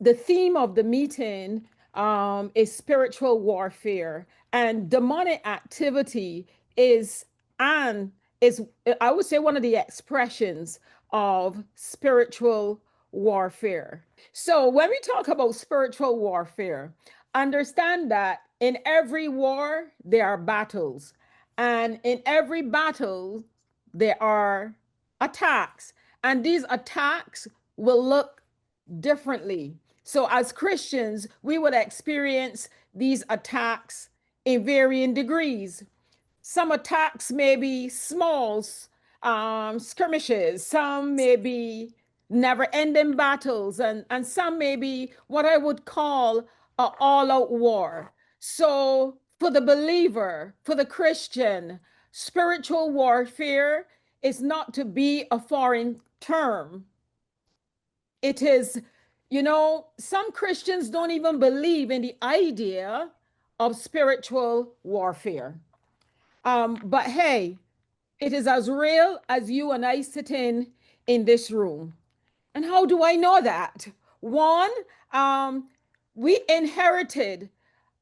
The theme of the meeting is spiritual warfare, and demonic activity is and is I would say one of the expressions of spiritual warfare. So when we talk about spiritual warfare, understand that in every war there are battles, and in every battle there are attacks, and these attacks will look differently. So, as Christians, we would experience these attacks in varying degrees. Some attacks may be small skirmishes, some may be never ending battles, and some may be what I would call an all out war. So, for the believer, for the Christian, spiritual warfare is not to be a foreign term. It is, some Christians don't even believe in the idea of spiritual warfare. But hey, it is as real as you and I sitting in this room. And how do I know that? One, um, we inherited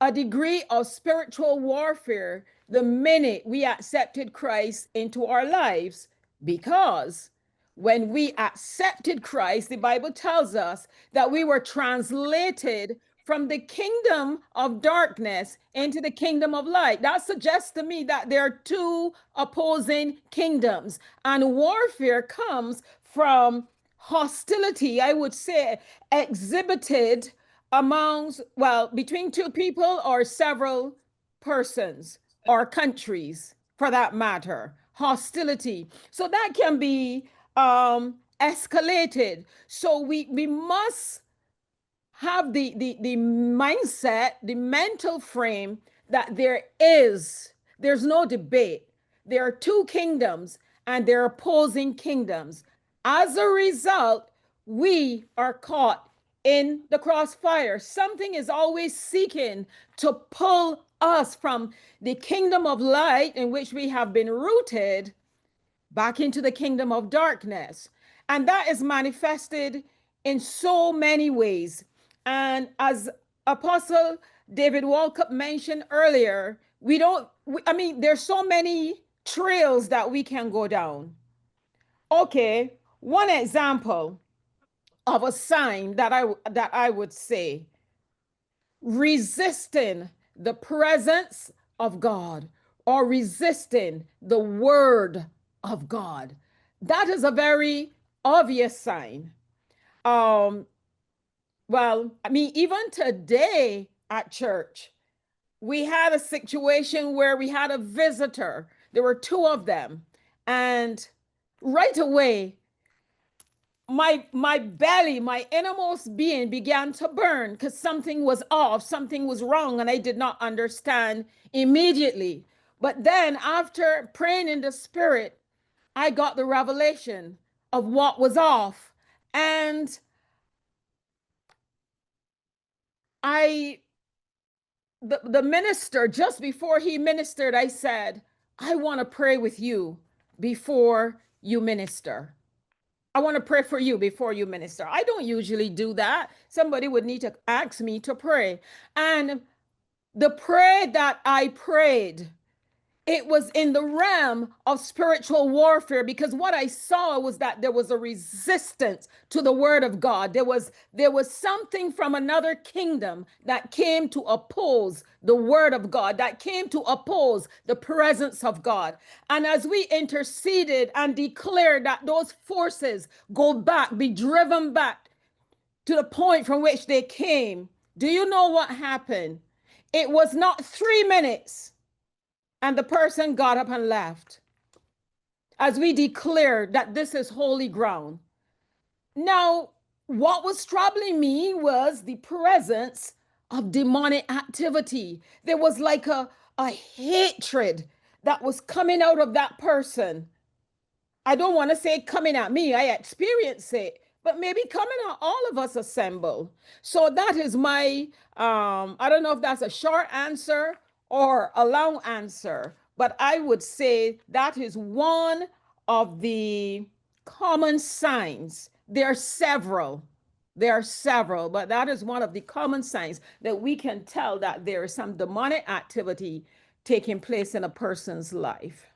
a degree of spiritual warfare the minute we accepted Christ into our lives, because when we accepted Christ, the Bible tells us that we were translated from the kingdom of darkness into the kingdom of light. That suggests to me that there are two opposing kingdoms, and warfare comes from hostility, I would say, exhibited amongst, well, between two people or several persons or countries for that matter. Hostility. So that can be escalated. So we must have the mindset, the mental frame that there's no debate. There are two kingdoms and they're opposing kingdoms. As a result, we are caught in the crossfire. Something is always seeking to pull us from the kingdom of light in which we have been rooted back into the kingdom of darkness. And that is manifested in so many ways. And as Apostle David Walkup mentioned earlier, we don't, I mean, there's so many trails that we can go down. Okay, one example of a sign that I would say resisting the presence of God or resisting the word of God. That is a very obvious sign. Um, well, I mean, even today at church, we had a situation where we had a visitor. There were two of them. And right away, my belly, my innermost being began to burn because something was off, something was wrong, and I did not understand immediately. But then after praying in the spirit, I got the revelation of what was off. And I the minister, just before he ministered, I said, I want to pray with you before you minister. I want to pray for you before you minister. I don't usually do that. Somebody would need to ask me to pray. And the prayer that I prayed, it was in the realm of spiritual warfare, because what I saw was that there was a resistance to the word of God. There was something from another kingdom that came to oppose the word of God, that came to oppose the presence of God. And as we interceded and declared that those forces go back, be driven back to the point from which they came, do you know what happened? It was not 3 minutes and the person got up and left as we declared that this is holy ground. Now, what was troubling me was the presence of demonic activity. There was like a hatred that was coming out of that person. I don't want to say coming at me, I experienced it, but maybe coming at all of us assembled. So that is my, I don't know if that's a short answer or a long answer, but I would say that is one of the common signs. There are several. There are several, but that is one of the common signs that we can tell that there is some demonic activity taking place in a person's life.